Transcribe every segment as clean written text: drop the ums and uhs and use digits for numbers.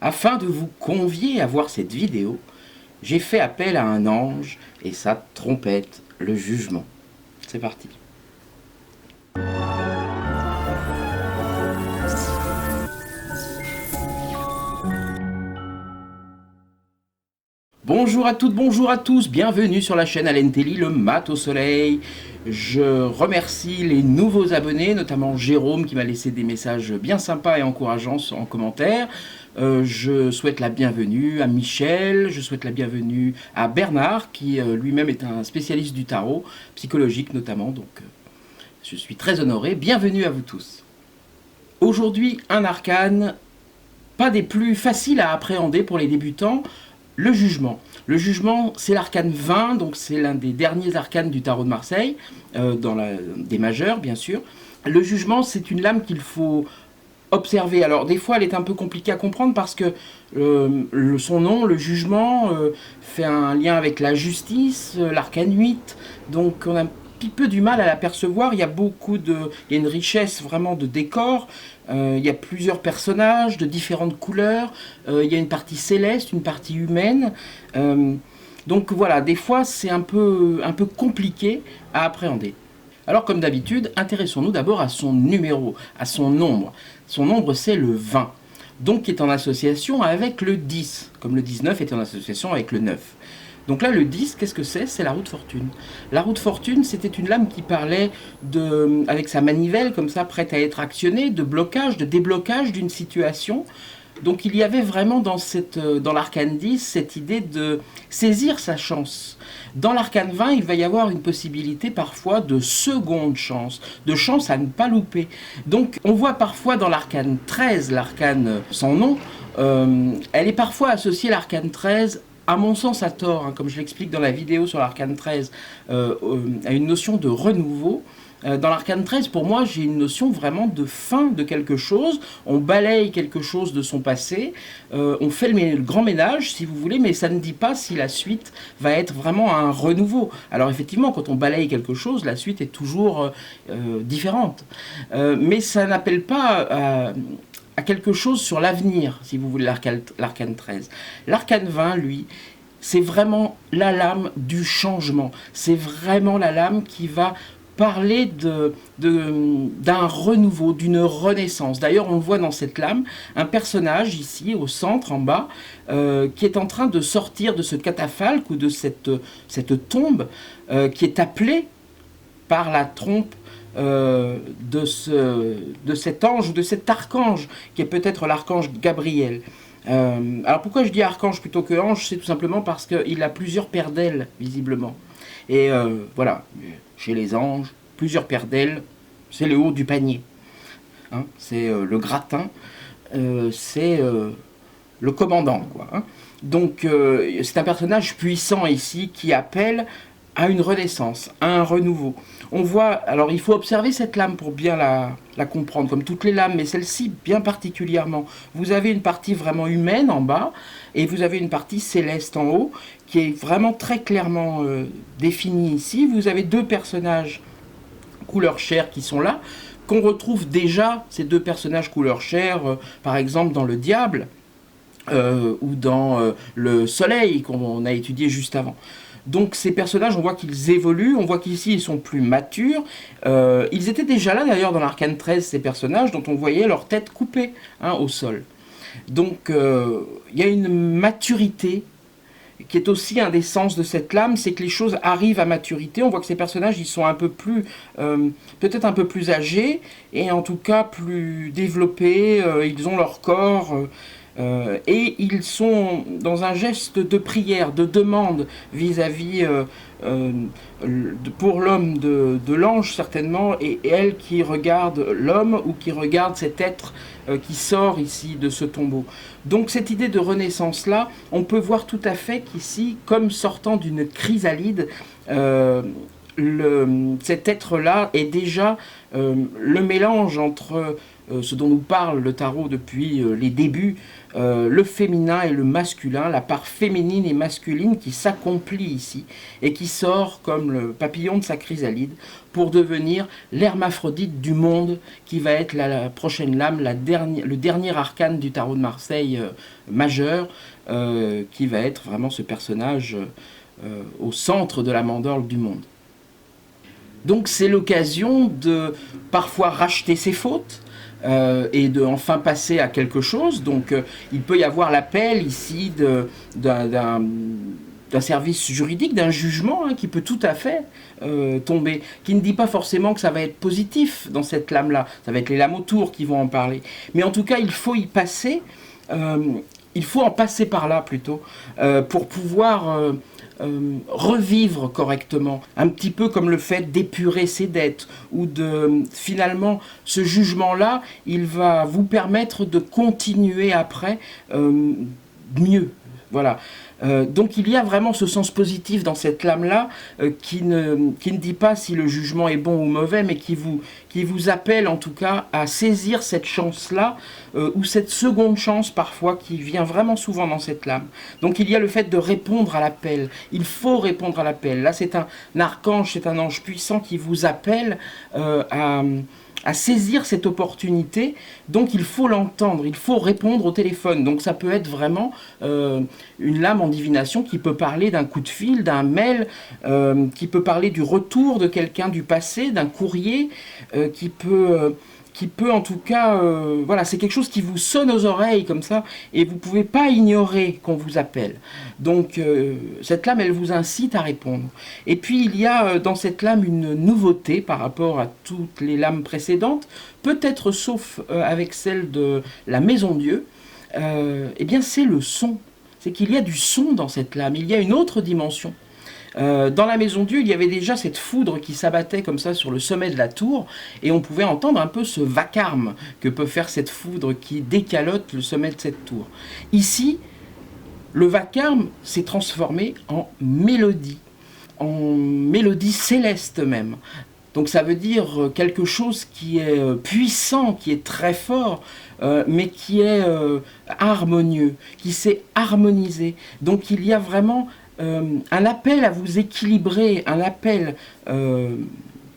Afin de vous convier à voir cette vidéo, j'ai fait appel à un ange et sa trompette, le jugement. C'est parti. Bonjour à toutes, bonjour à tous, bienvenue sur la chaîne Alain Telly, le mat au soleil. Je remercie les nouveaux abonnés, notamment Jérôme qui m'a laissé des messages bien sympas et encourageants en commentaire. Je souhaite la bienvenue à Michel, je souhaite la bienvenue à Bernard qui lui-même est un spécialiste du tarot, psychologique notamment, donc je suis très honoré. Bienvenue à vous tous. Aujourd'hui, un arcane, pas des plus faciles à appréhender pour les débutants, le jugement. Le jugement, c'est l'arcane 20, donc c'est l'un des derniers arcanes du tarot de Marseille, des majeurs bien sûr. Le jugement, c'est une lame qu'il faut observer. Alors des fois, elle est un peu compliquée à comprendre parce que son nom, le jugement, fait un lien avec la justice, l'arcane 8, donc on a un petit peu du mal à l'apercevoir. Il y a il y a une richesse vraiment de décor. Il y a plusieurs personnages de différentes couleurs. Il y a une partie céleste, une partie humaine. Donc voilà, des fois c'est un peu compliqué à appréhender. Alors comme d'habitude, intéressons-nous d'abord à son numéro, à son nombre. Son nombre, c'est le 20, donc qui est en association avec le 10, comme le 19 est en association avec le 9. Donc là, le 10, qu'est-ce que c'est? C'est la roue de fortune. La roue de fortune, c'était une lame qui parlait avec sa manivelle, comme ça, prête à être actionnée, de blocage, de déblocage d'une situation. Donc il y avait vraiment dans l'arcane 10 cette idée de saisir sa chance. Dans l'arcane 20, il va y avoir une possibilité parfois de seconde chance, de chance à ne pas louper. Donc on voit parfois dans l'arcane 13, l'arcane sans nom, elle est parfois associée, l'arcane 13, à mon sens à tort, hein, comme je l'explique dans la vidéo sur l'arcane 13, à une notion de renouveau. Dans l'arcane 13, pour moi, j'ai une notion vraiment de fin de quelque chose. On balaye quelque chose de son passé, on fait le grand ménage, si vous voulez, mais ça ne dit pas si la suite va être vraiment un renouveau. Alors effectivement, quand on balaye quelque chose, la suite est toujours différente. Mais ça n'appelle pas à quelque chose sur l'avenir, si vous voulez, l'arcane 13. L'arcane 20, lui, c'est vraiment la lame du changement. C'est vraiment la lame qui va parler d'un renouveau, d'une renaissance. D'ailleurs, on voit dans cette lame un personnage ici, au centre, en bas, qui est en train de sortir de ce catafalque ou de cette tombe qui est appelée par la trompe de cet ange ou de cet archange, qui est peut-être l'archange Gabriel. Alors pourquoi je dis archange plutôt que ange? C'est tout simplement parce qu'il a plusieurs paires d'ailes, visiblement. Et voilà, chez les anges, plusieurs paires d'ailes, c'est le haut du panier. Hein, c'est le gratin, c'est le commandant, quoi. Hein. Donc c'est un personnage puissant ici qui appelle à une renaissance, à un renouveau. On voit, alors il faut observer cette lame pour bien la comprendre, comme toutes les lames, mais celle-ci bien particulièrement. Vous avez une partie vraiment humaine en bas, et vous avez une partie céleste en haut, qui est vraiment très clairement définie ici. Vous avez deux personnages couleur chair qui sont là, qu'on retrouve déjà, ces deux personnages couleur chair, par exemple dans le Diable, ou dans le Soleil, qu'on a étudié juste avant. Donc ces personnages, on voit qu'ils évoluent, on voit qu'ici ils sont plus matures. Ils étaient déjà là d'ailleurs dans l'arcane 13, ces personnages dont on voyait leur tête coupée au sol. Donc il y a une maturité qui est aussi un des sens de cette lame, c'est que les choses arrivent à maturité. On voit que ces personnages, ils sont un peu plus, peut-être un peu plus âgés, et en tout cas plus développés, ils ont leur corps... et ils sont dans un geste de prière, de demande vis-à-vis pour l'homme de l'ange certainement, et elle qui regarde l'homme ou qui regarde cet être qui sort ici de ce tombeau. Donc cette idée de renaissance là, on peut voir tout à fait qu'ici, comme sortant d'une chrysalide, cet être-là est déjà le mélange entre ce dont nous parle le tarot depuis les débuts, le féminin et le masculin, la part féminine et masculine qui s'accomplit ici et qui sort comme le papillon de sa chrysalide pour devenir l'hermaphrodite du monde qui va être la prochaine lame, le dernier arcane du tarot de Marseille majeur, qui va être vraiment ce personnage au centre de la mandorle du monde. Donc c'est l'occasion de parfois racheter ses fautes, et de enfin passer à quelque chose. Donc il peut y avoir l'appel ici d'un service juridique, d'un jugement qui peut tout à fait tomber, qui ne dit pas forcément que ça va être positif dans cette lame-là, ça va être les lames autour qui vont en parler. Mais en tout cas, il faut y passer, il faut en passer par là plutôt, pour pouvoir revivre correctement, un petit peu comme le fait d'épurer ses dettes, ou de finalement ce jugement-là, il va vous permettre de continuer après mieux. Voilà. Donc il y a vraiment ce sens positif dans cette lame-là qui ne dit pas si le jugement est bon ou mauvais, mais qui vous appelle en tout cas à saisir cette chance-là, ou cette seconde chance parfois qui vient vraiment souvent dans cette lame. Donc il y a le fait de répondre à l'appel. Il faut répondre à l'appel. Là c'est un archange, c'est un ange puissant qui vous appelle à saisir cette opportunité, donc il faut l'entendre, il faut répondre au téléphone. Donc ça peut être vraiment une lame en divination qui peut parler d'un coup de fil, d'un mail, qui peut parler du retour de quelqu'un du passé, d'un courrier, qui peut en tout cas, voilà, c'est quelque chose qui vous sonne aux oreilles comme ça, et vous ne pouvez pas ignorer qu'on vous appelle. Donc cette lame, elle vous incite à répondre. Et puis il y a dans cette lame une nouveauté par rapport à toutes les lames précédentes, peut-être sauf avec celle de la Maison Dieu, eh bien c'est le son. C'est qu'il y a du son dans cette lame, il y a une autre dimension. Dans la Maison Dieu, il y avait déjà cette foudre qui s'abattait comme ça sur le sommet de la tour, et on pouvait entendre un peu ce vacarme que peut faire cette foudre qui décalote le sommet de cette tour. Ici, le vacarme s'est transformé en mélodie céleste même. Donc ça veut dire quelque chose qui est puissant, qui est très fort, mais qui est harmonieux, qui s'est harmonisé. Donc il y a vraiment un appel à vous équilibrer, un appel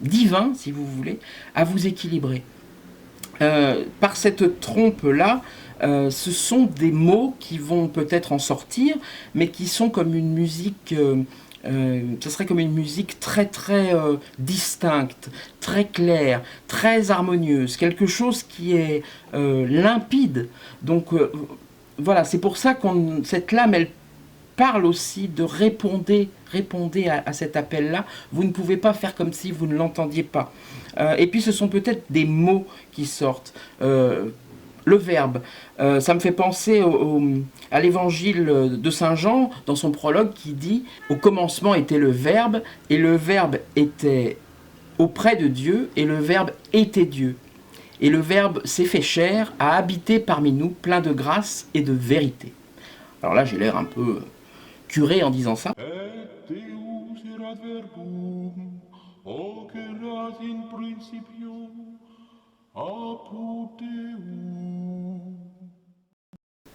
divin, si vous voulez, à vous équilibrer. Par cette trompe-là, ce sont des mots qui vont peut-être en sortir, mais qui sont comme une musique, ce serait comme une musique très très distincte, très claire, très harmonieuse, quelque chose qui est limpide. Donc voilà, c'est pour ça que cette lame, elle parle aussi de répondez à cet appel-là. Vous ne pouvez pas faire comme si vous ne l'entendiez pas. Et puis ce sont peut-être des mots qui sortent. Le verbe, ça me fait penser à l'évangile de Saint Jean, dans son prologue, qui dit « Au commencement était le verbe, et le verbe était auprès de Dieu, et le verbe était Dieu. Et le verbe s'est fait chair, a habité parmi nous, plein de grâce et de vérité. » Alors là, j'ai l'air un peu curé en disant ça.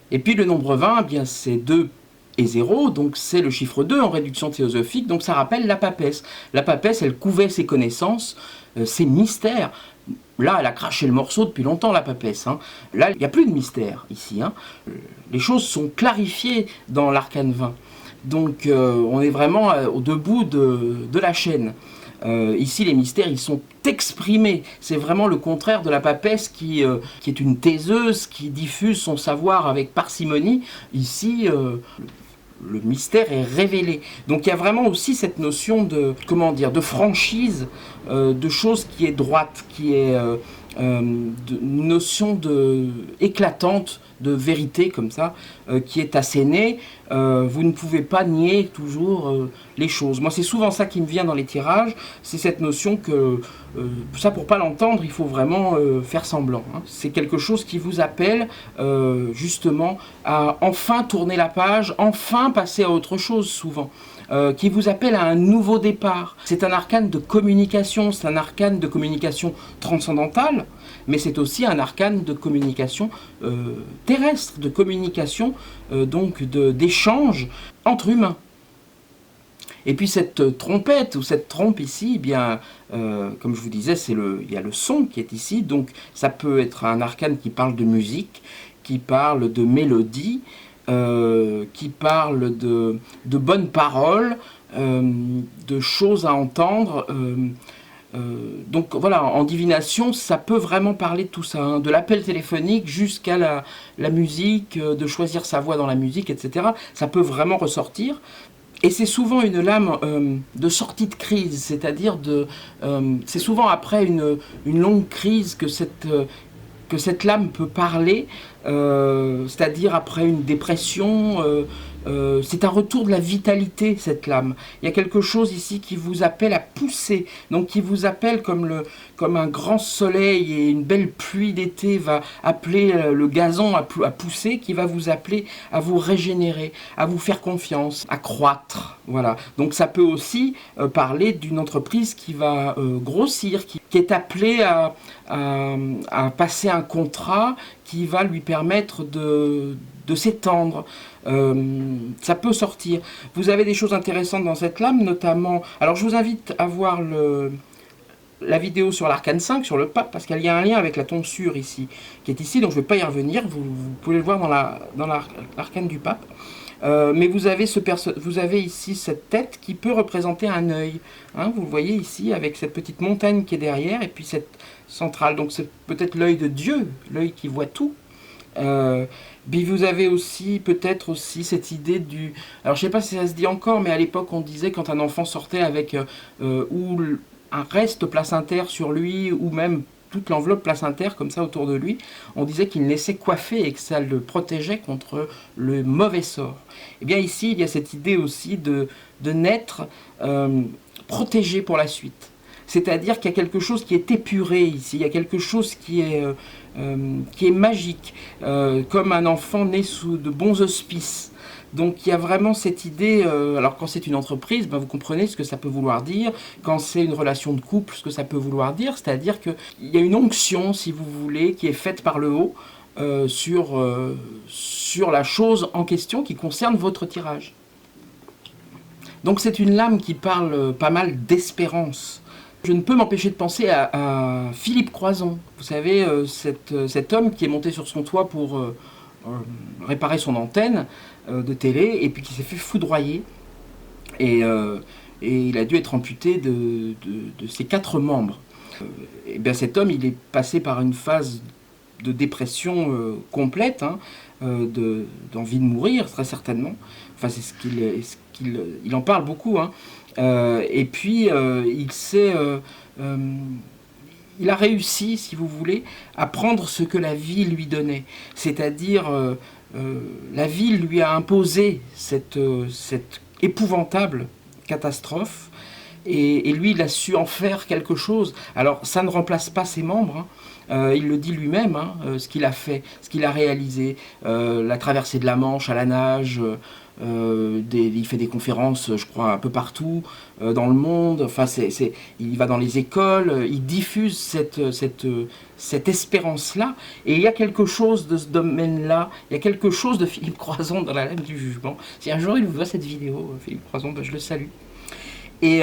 Et puis le nombre 20, eh bien c'est 2 et 0, donc c'est le chiffre 2 en réduction théosophique, donc ça rappelle la papesse. La papesse, elle couvait ses connaissances, ses mystères. Là, elle a craché le morceau depuis longtemps, la papesse. Là, il n'y a plus de mystère ici. Les choses sont clarifiées dans l'arcane 20. Donc on est vraiment au debout de la chaîne. Ici, les mystères, ils sont exprimés. C'est vraiment le contraire de la papesse qui est une taiseuse, qui diffuse son savoir avec parcimonie. Ici, le mystère est révélé. Donc il y a vraiment aussi cette notion de, de franchise, de chose qui est droite, qui est une notion éclatante de vérité comme ça, qui est assénée. Vous ne pouvez pas nier toujours les choses. Moi, c'est souvent ça qui me vient dans les tirages, c'est cette notion que, ça pour pas l'entendre, il faut vraiment faire semblant. C'est quelque chose qui vous appelle justement à enfin tourner la page, enfin passer à autre chose souvent. qui vous appelle à un nouveau départ. C'est un arcane de communication, c'est un arcane de communication transcendantale, mais c'est aussi un arcane de communication terrestre, de communication, donc d'échange entre humains. Et puis cette trompette, ou cette trompe ici, eh bien, comme je vous disais, il y a le son qui est ici, donc ça peut être un arcane qui parle de musique, qui parle de mélodie, qui parle de bonnes paroles, de choses à entendre. Donc voilà, en divination, ça peut vraiment parler de tout ça, hein, de l'appel téléphonique jusqu'à la musique, de choisir sa voix dans la musique, etc. Ça peut vraiment ressortir. Et c'est souvent une lame de sortie de crise, c'est-à-dire c'est souvent après une longue crise que cette lame peut parler, c'est-à-dire après une dépression. C'est un retour de la vitalité, cette lame. Il y a quelque chose ici qui vous appelle à pousser, donc qui vous appelle comme un grand soleil et une belle pluie d'été va appeler le gazon à pousser, qui va vous appeler à vous régénérer, à vous faire confiance, à croître. Voilà. Donc ça peut aussi parler d'une entreprise qui va grossir, qui est appelée à passer un contrat qui va lui permettre de s'étendre. Ça peut sortir. Vous avez des choses intéressantes dans cette lame, notamment... Alors je vous invite à voir la vidéo sur l'arcane 5, sur le pape, parce qu'il y a un lien avec la tonsure ici, qui est ici, donc je ne vais pas y revenir, vous pouvez le voir dans l'arcane du pape. Mais vous avez ici cette tête qui peut représenter un œil. Hein, vous le voyez ici, avec cette petite montagne qui est derrière, et puis cette centrale. Donc c'est peut-être l'œil de Dieu, l'œil qui voit tout. Puis vous avez aussi peut-être aussi cette idée du... Alors je ne sais pas si ça se dit encore, mais à l'époque on disait quand un enfant sortait avec ou un reste placentaire sur lui, ou même toute l'enveloppe placentaire comme ça autour de lui, on disait qu'il naissait coiffé et que ça le protégeait contre le mauvais sort. Et bien ici il y a cette idée aussi de naître protégé pour la suite. C'est-à-dire qu'il y a quelque chose qui est épuré ici, il y a quelque chose qui est magique, comme un enfant né sous de bons auspices. Donc il y a vraiment cette idée, alors quand c'est une entreprise, ben vous comprenez ce que ça peut vouloir dire, quand c'est une relation de couple, ce que ça peut vouloir dire, c'est-à-dire qu'il y a une onction, si vous voulez, qui est faite par le haut sur la chose en question qui concerne votre tirage. Donc c'est une lame qui parle pas mal d'espérance. Je ne peux m'empêcher de penser à Philippe Croison. Vous savez, cet homme qui est monté sur son toit pour réparer son antenne de télé, et puis qui s'est fait foudroyer. Et il a dû être amputé de ses 4 membres. Et bien cet homme, il est passé par une phase de dépression complète, hein, d'envie de mourir, très certainement. Enfin, c'est il en parle beaucoup, hein. Et puis il a réussi, si vous voulez, à prendre ce que la vie lui donnait. C'est-à-dire, la vie lui a imposé cette épouvantable catastrophe, et lui, il a su en faire quelque chose. Alors, ça ne remplace pas ses membres, hein. Il le dit lui-même, hein, ce qu'il a fait, ce qu'il a réalisé, la traversée de la Manche à la nage, il fait des conférences, je crois, un peu partout dans le monde. Enfin, il va dans les écoles, il diffuse cette espérance-là. Et il y a quelque chose de ce domaine-là, il y a quelque chose de Philippe Croison dans la lame du jugement. Si un jour il voit cette vidéo, Philippe Croison, ben, je le salue. Et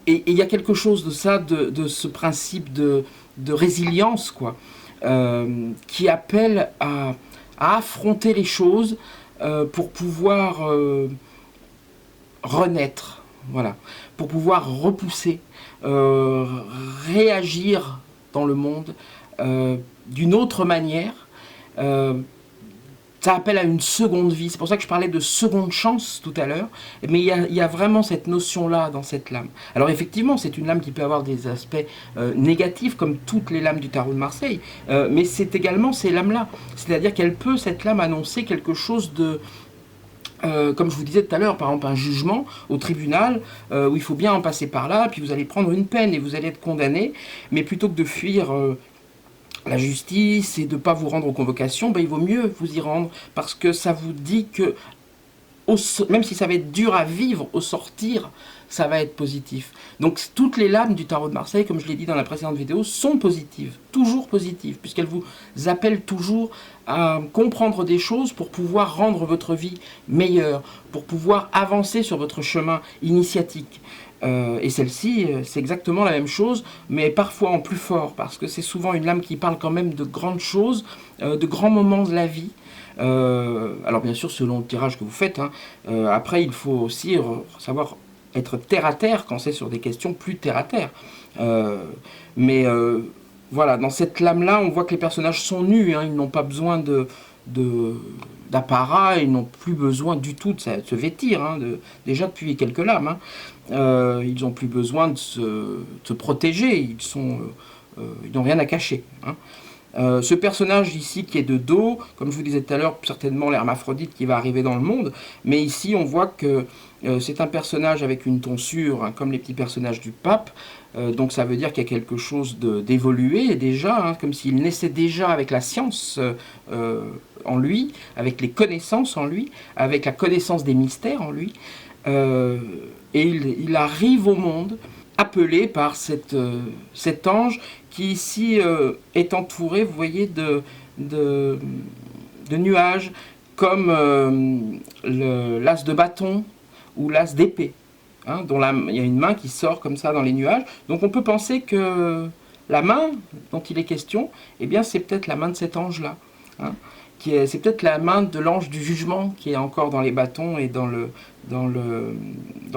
il y a quelque chose de ça, de ce principe de résilience, quoi, qui appelle à affronter les choses pour pouvoir renaître, voilà, pour pouvoir repousser, réagir dans le monde d'une autre manière. Ça appelle à une seconde vie. C'est pour ça que je parlais de seconde chance tout à l'heure. Mais il y a vraiment cette notion-là dans cette lame. Alors effectivement, c'est une lame qui peut avoir des aspects négatifs, comme toutes les lames du tarot de Marseille. Mais c'est également ces lames-là. C'est-à-dire qu'elle peut, cette lame, annoncer quelque chose de... comme je vous disais tout à l'heure, par exemple un jugement au tribunal, où il faut bien en passer par là, puis vous allez prendre une peine et vous allez être condamné. Mais plutôt que de fuir... la justice et de ne pas vous rendre aux convocations, ben, il vaut mieux vous y rendre, parce que ça vous dit que même si ça va être dur à vivre, au sortir, ça va être positif. Donc toutes les lames du tarot de Marseille, comme je l'ai dit dans la précédente vidéo, sont positives, toujours positives, puisqu'elles vous appellent toujours à comprendre des choses pour pouvoir rendre votre vie meilleure, pour pouvoir avancer sur votre chemin initiatique. Et celle-ci, c'est exactement la même chose, mais parfois en plus fort, parce que c'est souvent une lame qui parle quand même de grandes choses, de grands moments de la vie. Alors bien sûr, selon le tirage que vous faites, hein, après il faut aussi savoir être terre à terre quand c'est sur des questions plus terre à terre. Mais voilà, dans cette lame-là, on voit que les personnages sont nus, hein, ils n'ont pas besoin d'apparat, ils n'ont plus besoin du tout de se vêtir, hein, déjà depuis quelques lames. Hein. Ils n'ont plus besoin de se protéger, ils n'ont rien à cacher. Hein. Ce personnage ici qui est de dos, comme je vous disais tout à l'heure, certainement l'hermaphrodite qui va arriver dans le monde, mais ici on voit que c'est un personnage avec une tonsure, hein, comme les petits personnages du pape, donc ça veut dire qu'il y a quelque chose d'évolué déjà, hein, comme s'il naissait déjà avec la science en lui, avec les connaissances en lui, avec la connaissance des mystères en lui, et il arrive au monde appelé par cet ange qui ici est entouré, vous voyez, de nuages, comme l'as de bâton ou l'as d'épée, hein, dont il y a une main qui sort comme ça dans les nuages. Donc on peut penser que la main dont il est question, eh bien c'est peut-être la main de cet ange-là. Hein, c'est peut-être la main de l'ange du jugement qui est encore dans les bâtons et dans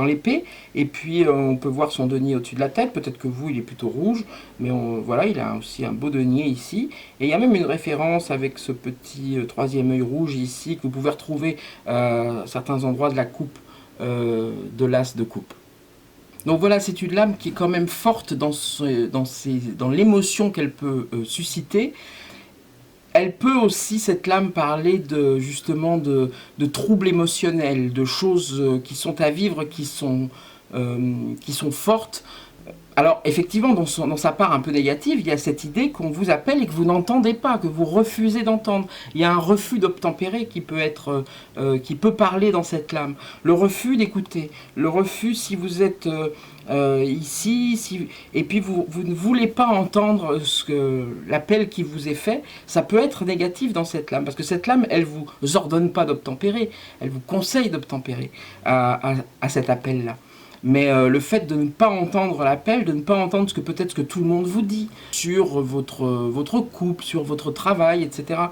l'épée. Et puis on peut voir son denier au-dessus de la tête. Peut-être que vous, il est plutôt rouge, mais voilà, il a aussi un beau denier ici. Et il y a même une référence avec ce petit troisième œil rouge ici que vous pouvez retrouver à certains endroits de la coupe de l'as de coupe. Donc voilà, c'est une lame qui est quand même forte dans l'émotion qu'elle peut susciter. Elle peut aussi, cette lame, parler justement de troubles émotionnels, de choses qui sont à vivre, qui sont fortes. Alors, effectivement, dans sa part un peu négative, il y a cette idée qu'on vous appelle et que vous n'entendez pas, que vous refusez d'entendre. Il y a un refus d'obtempérer qui peut parler dans cette lame. Le refus d'écouter. Le refus si vous êtes ici, et puis vous ne voulez pas entendre l'appel qui vous est fait, ça peut être négatif dans cette lame. Parce que cette lame, elle ne vous ordonne pas d'obtempérer. Elle vous conseille d'obtempérer à cet appel-là. Mais le fait de ne pas entendre l'appel, de ne pas entendre ce que tout le monde vous dit sur votre couple, sur votre travail, etc.,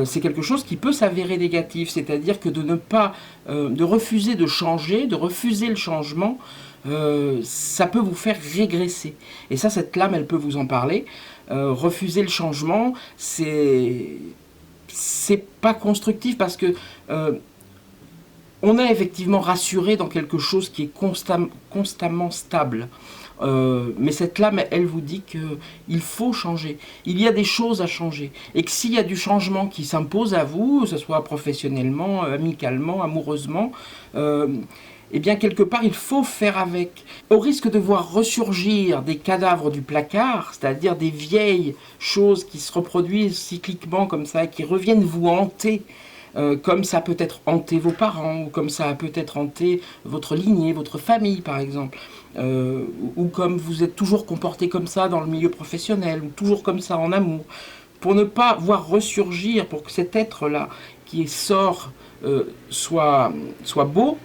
c'est quelque chose qui peut s'avérer négatif. C'est-à-dire que de refuser de changer, de refuser le changement, ça peut vous faire régresser. Et ça, cette lame, elle peut vous en parler. Refuser le changement, c'est pas constructif parce que on est effectivement rassuré dans quelque chose qui est constamment stable. Mais cette lame, elle vous dit qu'il faut changer. Il y a des choses à changer. Et que s'il y a du changement qui s'impose à vous, que ce soit professionnellement, amicalement, amoureusement, eh bien quelque part, il faut faire avec. Au risque de voir ressurgir des cadavres du placard, c'est-à-dire des vieilles choses qui se reproduisent cycliquement comme ça, qui reviennent vous hanter, comme ça peut être hanté vos parents, ou comme ça peut être hanté votre lignée, votre famille par exemple, ou comme vous êtes toujours comporté comme ça dans le milieu professionnel, ou toujours comme ça en amour, pour ne pas voir ressurgir, pour que cet être-là qui sort soit beau,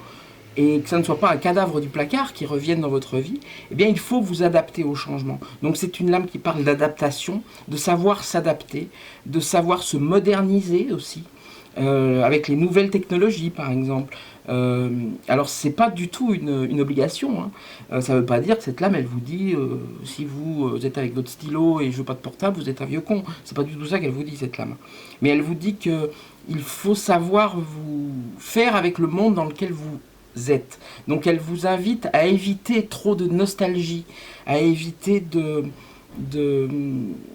et que ça ne soit pas un cadavre du placard qui revienne dans votre vie, eh bien il faut vous adapter au changement. Donc c'est une lame qui parle d'adaptation, de savoir s'adapter, de savoir se moderniser aussi, avec les nouvelles technologies par exemple. Alors c'est pas du tout une obligation, hein. Ça veut pas dire que cette lame elle vous dit si vous êtes avec votre stylo et je veux pas de portable, vous êtes un vieux con. C'est pas du tout ça qu'elle vous dit, cette lame. Mais elle vous dit que il faut savoir vous faire avec le monde dans lequel vous êtes. Donc elle vous invite à éviter trop de nostalgie, à éviter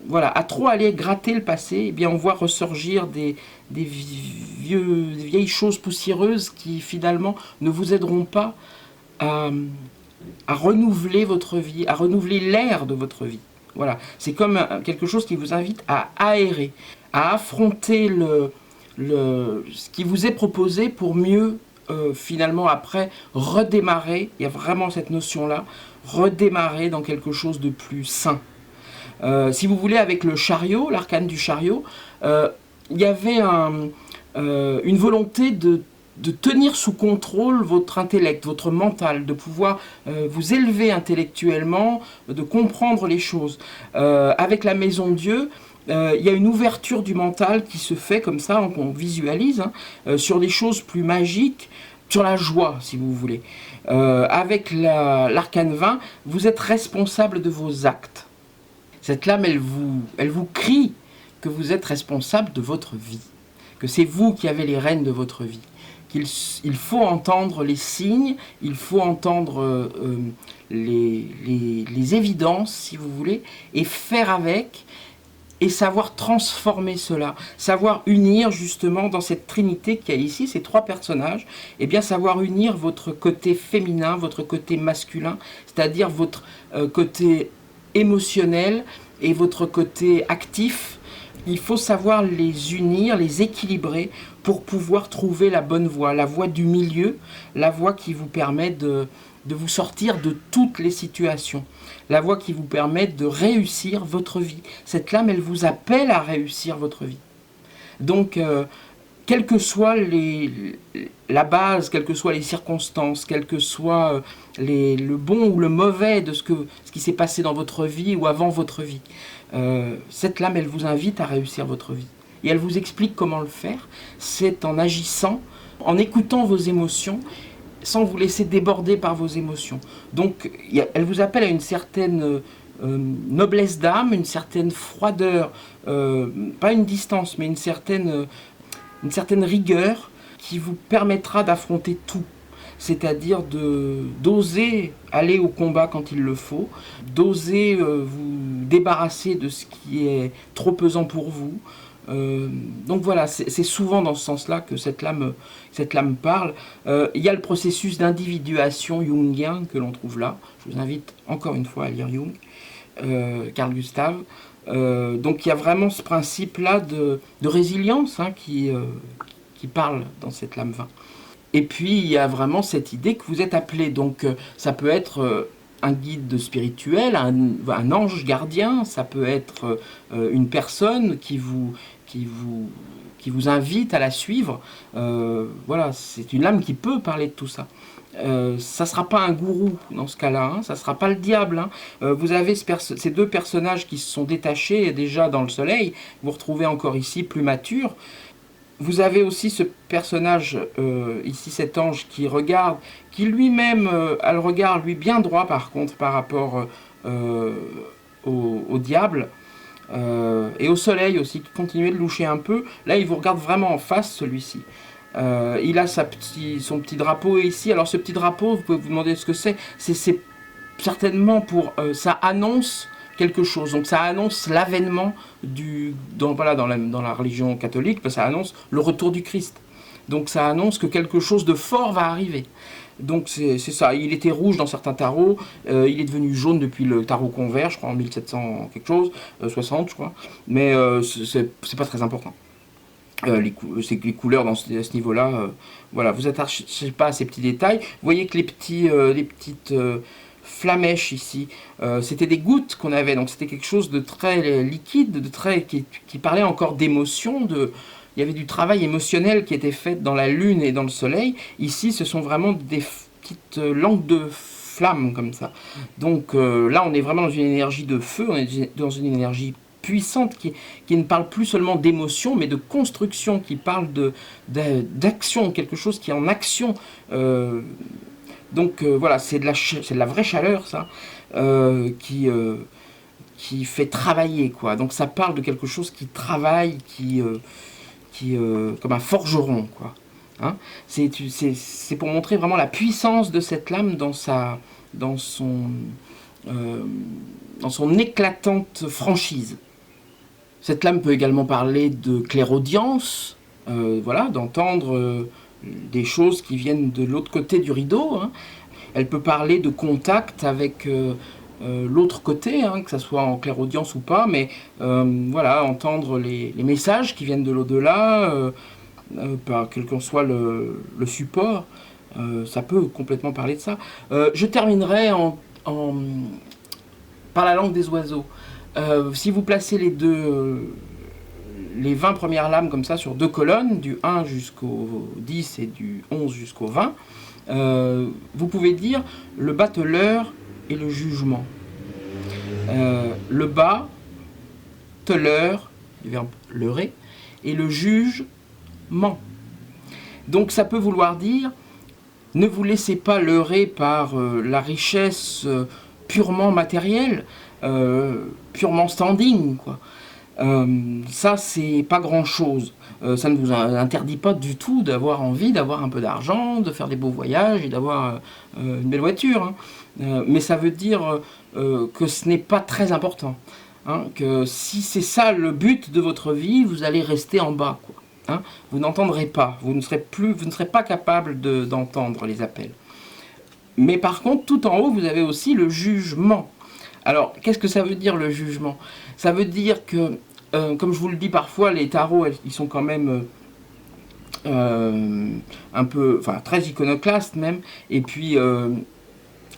voilà, à trop aller gratter le passé. Eh bien on voit ressurgir des vieilles choses poussiéreuses qui finalement ne vous aideront pas à renouveler votre vie, à renouveler l'air de votre vie. Voilà, c'est comme quelque chose qui vous invite à aérer, à affronter ce qui vous est proposé pour mieux finalement après redémarrer, il y a vraiment cette notion-là, redémarrer dans quelque chose de plus sain. Si vous voulez, avec le chariot, l'arcane du chariot, il y avait une volonté de tenir sous contrôle votre intellect, votre mental, de pouvoir vous élever intellectuellement, de comprendre les choses. Avec la Maison Dieu, il y a une ouverture du mental qui se fait comme ça, on visualise, sur des choses plus magiques, sur la joie, si vous voulez. Avec l'arcane 20, vous êtes responsable de vos actes. Cette lame, elle vous crie que vous êtes responsable de votre vie, que c'est vous qui avez les rênes de votre vie. Il faut entendre les signes, il faut entendre les évidences, si vous voulez, et faire avec, et savoir transformer cela, savoir unir justement dans cette trinité qu'il y a ici, ces trois personnages, et bien savoir unir votre côté féminin, votre côté masculin, c'est-à-dire votre côté émotionnel et votre côté actif. Il faut savoir les unir, les équilibrer pour pouvoir trouver la bonne voie, la voie du milieu, la voie qui vous permet de vous sortir de toutes les situations, la voie qui vous permet de réussir votre vie. Cette lame, elle vous appelle à réussir votre vie. Donc, quelle que soit la base, quelles que soient les circonstances, quel que soit le bon ou le mauvais de ce qui s'est passé dans votre vie ou avant votre vie, cette lame, elle vous invite à réussir votre vie. Et elle vous explique comment le faire. C'est en agissant, en écoutant vos émotions, sans vous laisser déborder par vos émotions. Donc, elle vous appelle à une certaine noblesse d'âme, une certaine froideur, pas une distance, mais une certaine rigueur qui vous permettra d'affronter tout. C'est-à-dire d'oser aller au combat quand il le faut, d'oser vous débarrasser de ce qui est trop pesant pour vous. Donc voilà, c'est souvent dans ce sens-là que cette lame parle. Il y a le processus d'individuation jungien que l'on trouve là. Je vous invite encore une fois à lire Jung, Carl Gustav. Donc il y a vraiment ce principe-là de résilience qui parle dans cette lame 20. Et puis il y a vraiment cette idée que vous êtes appelé. Donc ça peut être un guide spirituel, un ange gardien, ça peut être une personne qui vous invite à la suivre. Voilà, c'est une lame qui peut parler de tout ça. Ça ne sera pas un gourou dans ce cas-là, ça ne sera pas le diable. Vous avez ces deux personnages qui se sont détachés déjà dans le soleil, vous retrouvez encore ici plus mature. Vous avez aussi ce personnage, ici cet ange qui regarde, qui lui-même a le regard lui bien droit par contre par rapport au diable. Et au soleil aussi, qui continuait de loucher un peu. Là, il vous regarde vraiment en face, celui-ci. Il a son petit drapeau ici. Alors, ce petit drapeau, vous pouvez vous demander ce que c'est. C'est certainement pour... ça annonce quelque chose. Donc, ça annonce l'avènement dans la religion catholique, ça annonce le retour du Christ. Donc, ça annonce que quelque chose de fort va arriver. Donc c'est ça, il était rouge dans certains tarots, il est devenu jaune depuis le tarot Convert, je crois en 1700 quelque chose, 60 je crois, mais c'est pas très important. C'est que les couleurs à ce niveau-là, voilà, vous attachez pas à ces petits détails. Vous voyez que les petites flamèches ici, c'était des gouttes qu'on avait, donc c'était quelque chose de très liquide, qui parlait encore d'émotion, il y avait du travail émotionnel qui était fait dans la lune et dans le soleil. Ici, ce sont vraiment des petites langues de flammes comme ça. Donc là, on est vraiment dans une énergie de feu, on est dans une énergie puissante qui ne parle plus seulement d'émotion, mais de construction, qui parle d'action, quelque chose qui est en action. Donc voilà, c'est de la vraie chaleur, ça, qui fait travailler, quoi. Donc ça parle de quelque chose qui travaille, comme un forgeron, quoi. Hein, c'est pour montrer vraiment la puissance de cette lame dans son éclatante franchise. Cette lame peut également parler de clairaudience, voilà, d'entendre des choses qui viennent de l'autre côté du rideau. Hein. Elle peut parler de contact avec l'autre côté, que ce soit en clairaudience ou pas, mais voilà, entendre les messages qui viennent de l'au-delà, quel qu'en soit le support. Ça peut complètement parler de ça. Je terminerai par la langue des oiseaux. Si vous placez les 20 premières lames comme ça sur deux colonnes, du 1 jusqu'au 10 et du 11 jusqu'au 20, vous pouvez dire le bateleur et le jugement. Le bas, teleur, du verbe leurrer, et le juge ment. Donc ça peut vouloir dire, ne vous laissez pas leurrer par la richesse purement matérielle, purement standing, quoi. Ça, c'est pas grand-chose. Ça ne vous interdit pas du tout d'avoir envie d'avoir un peu d'argent, de faire des beaux voyages et d'avoir une belle voiture. Hein. Mais ça veut dire que ce n'est pas très important. Hein, que si c'est ça le but de votre vie, vous allez rester en bas, quoi. Hein, vous n'entendrez pas, vous ne serez pas capable d'entendre les appels. Mais par contre, tout en haut, vous avez aussi le jugement. Alors, qu'est-ce que ça veut dire le jugement? Ça veut dire que, comme je vous le dis parfois, les tarots, ils sont quand même un peu, enfin très iconoclastes même, et puis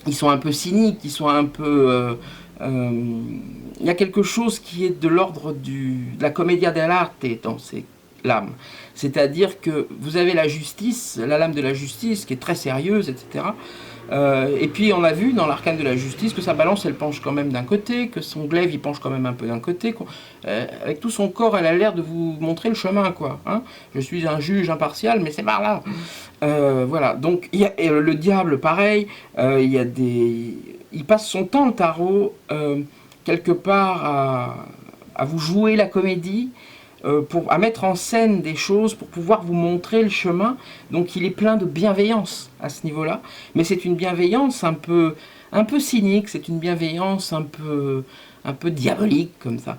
ils sont un peu cyniques, ils sont un peu... il y a quelque chose qui est de l'ordre de la commedia dell'arte dans ces lames. C'est-à-dire que vous avez la justice, la lame de la justice, qui est très sérieuse, etc. Et puis on a vu dans l'arcane de la justice que sa balance elle penche quand même d'un côté, que son glaive il penche quand même un peu d'un côté, avec tout son corps elle a l'air de vous montrer le chemin, quoi. Hein, je suis un juge impartial mais c'est par là. Voilà, donc il y a le diable pareil, il passe son temps le tarot quelque part à vous jouer la comédie, à mettre en scène des choses pour pouvoir vous montrer le chemin. Donc il est plein de bienveillance à ce niveau-là, mais c'est une bienveillance un peu cynique, c'est une bienveillance un peu diabolique comme ça,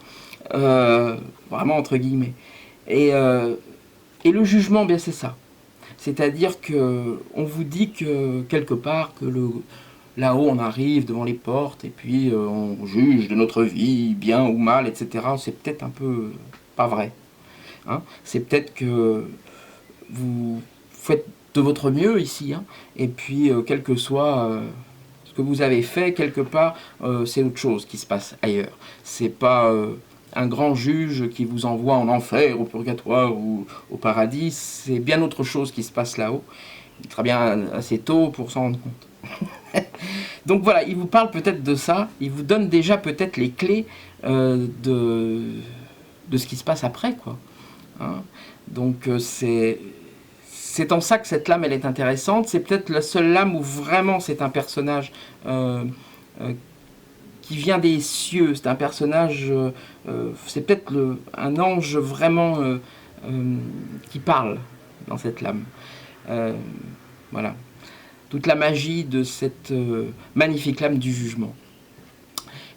vraiment entre guillemets. Et le jugement, bien c'est ça. C'est-à-dire que on vous dit que quelque part que là-haut on arrive devant les portes et puis on juge de notre vie, bien ou mal, etc. C'est peut-être un peu pas vrai. Hein, c'est peut-être que vous faites de votre mieux ici, hein, et puis quel que soit ce que vous avez fait, quelque part, c'est autre chose qui se passe ailleurs. C'est pas un grand juge qui vous envoie en enfer, au purgatoire ou au paradis, c'est bien autre chose qui se passe là-haut. Il sera bien assez tôt pour s'en rendre compte. Donc voilà, il vous parle peut-être de ça, il vous donne déjà peut-être les clés de ce qui se passe après, quoi. Hein, donc c'est en ça que cette lame elle est intéressante. C'est peut-être la seule lame où vraiment c'est un personnage qui vient des cieux. C'est un personnage, c'est peut-être un ange vraiment qui parle dans cette lame. Voilà, toute la magie de cette magnifique lame du jugement.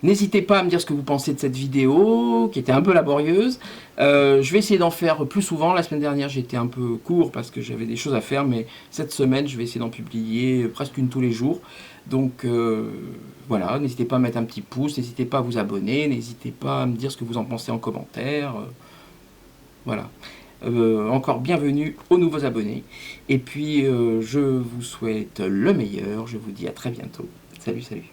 N'hésitez pas à me dire ce que vous pensez de cette vidéo, qui était un peu laborieuse. Je vais essayer d'en faire plus souvent. La semaine dernière, j'étais un peu court parce que j'avais des choses à faire, mais cette semaine, je vais essayer d'en publier presque une tous les jours. Donc voilà, n'hésitez pas à mettre un petit pouce, n'hésitez pas à vous abonner, n'hésitez pas à me dire ce que vous en pensez en commentaire. Voilà. Encore bienvenue aux nouveaux abonnés. Et puis, je vous souhaite le meilleur. Je vous dis à très bientôt. Salut, salut.